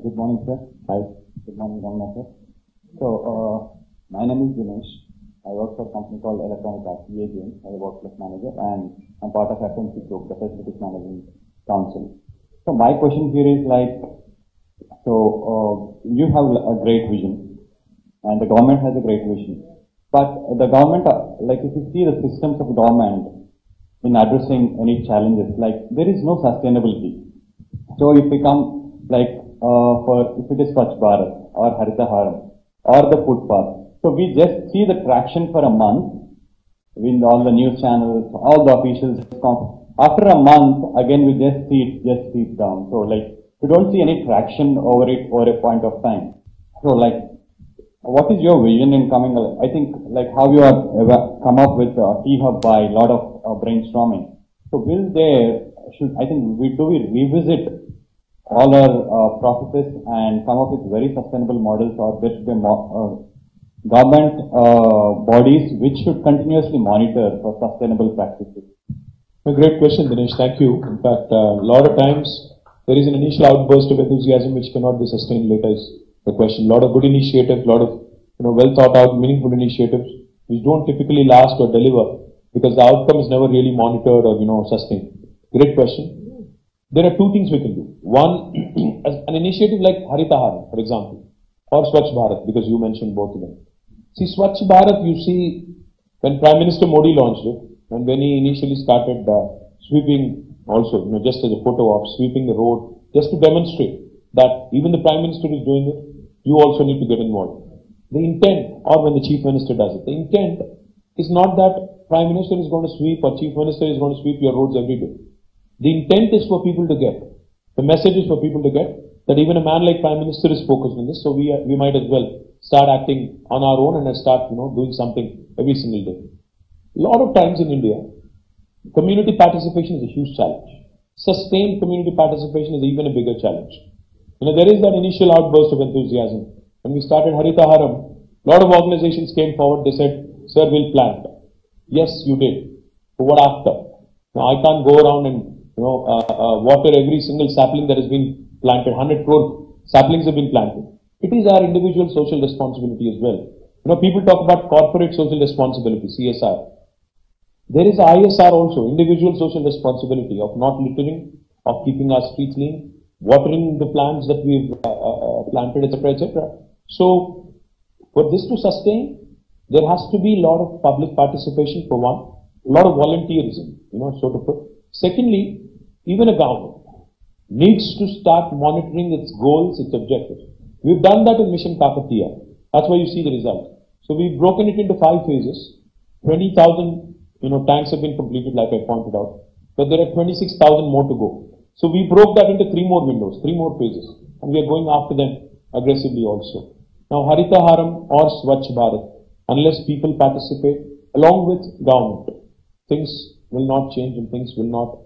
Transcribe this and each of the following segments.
Good morning, sir. Hi. Good morning, Rangna, sir. My name is Dinesh. I work for a company called Electronic Arts, Games. I'm a workplace manager and I'm part of FMC Group, the Facilities Management Council. So my question here is you have a great vision and the government has a great vision. But the government, if you see the systems of government in addressing any challenges, there is no sustainability. So if we come if it is Swachh Bharath or Harita Haram or the footpath, so we just see the traction for a month with all the news channels, all the officials. After a month, again we just see it down. So we don't see any traction over it over a point of time. So what is your vision in coming? I think how you have come up with T-Hub by a lot of brainstorming. So do we revisit all our processes and come up with very sustainable models, or there should be government bodies which should continuously monitor for sustainable practices? A great question, Dinesh. Thank you. In fact, a lot of times there is an initial outburst of enthusiasm which cannot be sustained later is the question. A lot of good initiatives, a lot of well thought out, meaningful initiatives which don't typically last or deliver because the outcome is never really monitored or sustained. Great question. There are two things we can do. One, an initiative like Harita Haram, for example, or Swachh Bharat, because you mentioned both of them. See, Swachh Bharat, you see, when Prime Minister Modi launched it, and when he initially started sweeping also, just as a photo op, sweeping the road, just to demonstrate that even the Prime Minister is doing it, you also need to get involved. The intent, or when the Chief Minister does it, the intent is not that Prime Minister is going to sweep or Chief Minister is going to sweep your roads every day. The intent is for people to get. The message is for people to get that even a man like Prime Minister is focused on this, so we might as well start acting on our own and start doing something every single day. A lot of times in India, community participation is a huge challenge. Sustained community participation is even a bigger challenge. There is that initial outburst of enthusiasm. When we started Harita Haram, a lot of organizations came forward. They said, "Sir, we'll plant." Yes, you did. But what after? Now I can't go around and water every single sapling that has been planted. 100 crore saplings have been planted. It is our individual social responsibility as well. People talk about corporate social responsibility, CSR. There is ISR also, individual social responsibility of not littering, of keeping our streets clean, watering the plants that we've planted, etc., etc. So, for this to sustain, there has to be a lot of public participation for one, a lot of volunteerism, so to put. Secondly, even a government needs to start monitoring its goals, its objectives. We've done that in Mission Kakatiya. That's why you see the result. So we've broken it into 5 phases. 20,000, tanks have been completed, like I pointed out. But there are 26,000 more to go. So we broke that into 3 more windows, 3 more phases. And we are going after them aggressively also. Now, Harita Haram or Swachh Bharat, unless people participate along with government, things will not change and things will not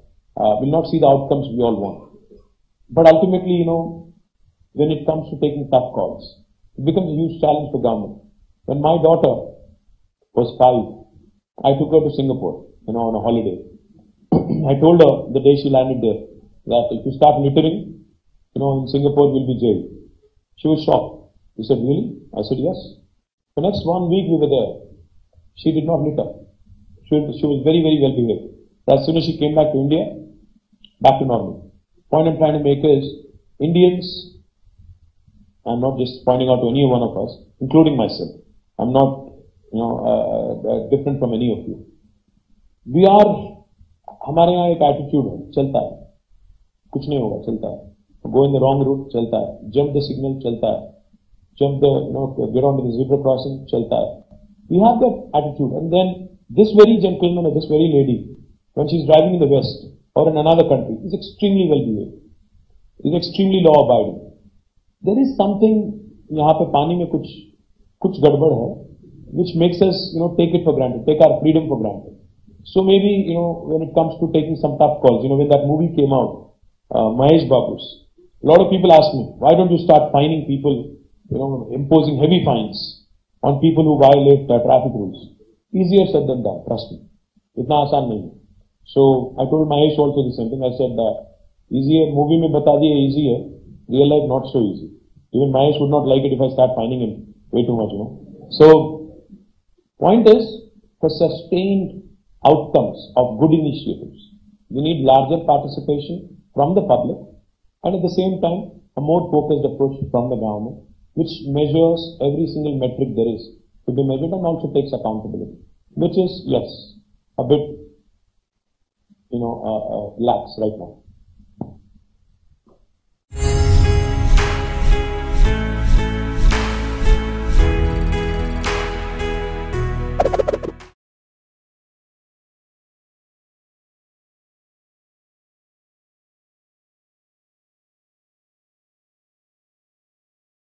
see the outcomes we all want. But ultimately, when it comes to taking tough calls, it becomes a huge challenge for government. When my daughter was 5, I took her to Singapore, on a holiday. I told her the day she landed there that if you start littering, in Singapore you'll be jailed. She was shocked. She said, "Really?" I said, "Yes." The next 1 week we were there. She did not litter. She was very, very well behaved. As soon as she came back to India, back to normal. Point I'm trying to make is, Indians, I'm not just pointing out to any one of us, including myself. I'm not, different from any of you. हमारे यहाँ एक attitude है, चलता है, कुछ नहीं होगा, चलता है. Go in the wrong route, चलता है. Jump the signal, चलता है. Get onto the zebra crossing, चलता है. We have that attitude, and then this very gentleman or this very lady, when she's driving in the West or in another country, is extremely well behaved, is extremely law abiding. There is something यहाँ पे पानी में कुछ गड़बड़ है, which makes us take it for granted, take our freedom for granted. So maybe when it comes to taking some tough calls, when that movie came out, Mahesh Babu's, a lot of people ask me, why don't you start fining people, imposing heavy fines on people who violate traffic rules? Easier said than done, trust me. Itna aasan nahi. So I told Mahesh also the same thing. I said, easier, movie mein bata diya easy hai, Real life not so easy. Even Mahesh would not like it if I start finding him way too much, you know. So, point is, for sustained outcomes of good initiatives, we need larger participation from the public and at the same time a more focused approach from the government, which measures every single metric there is to be measured and also takes accountability, which is, yes, a bit, lax right now.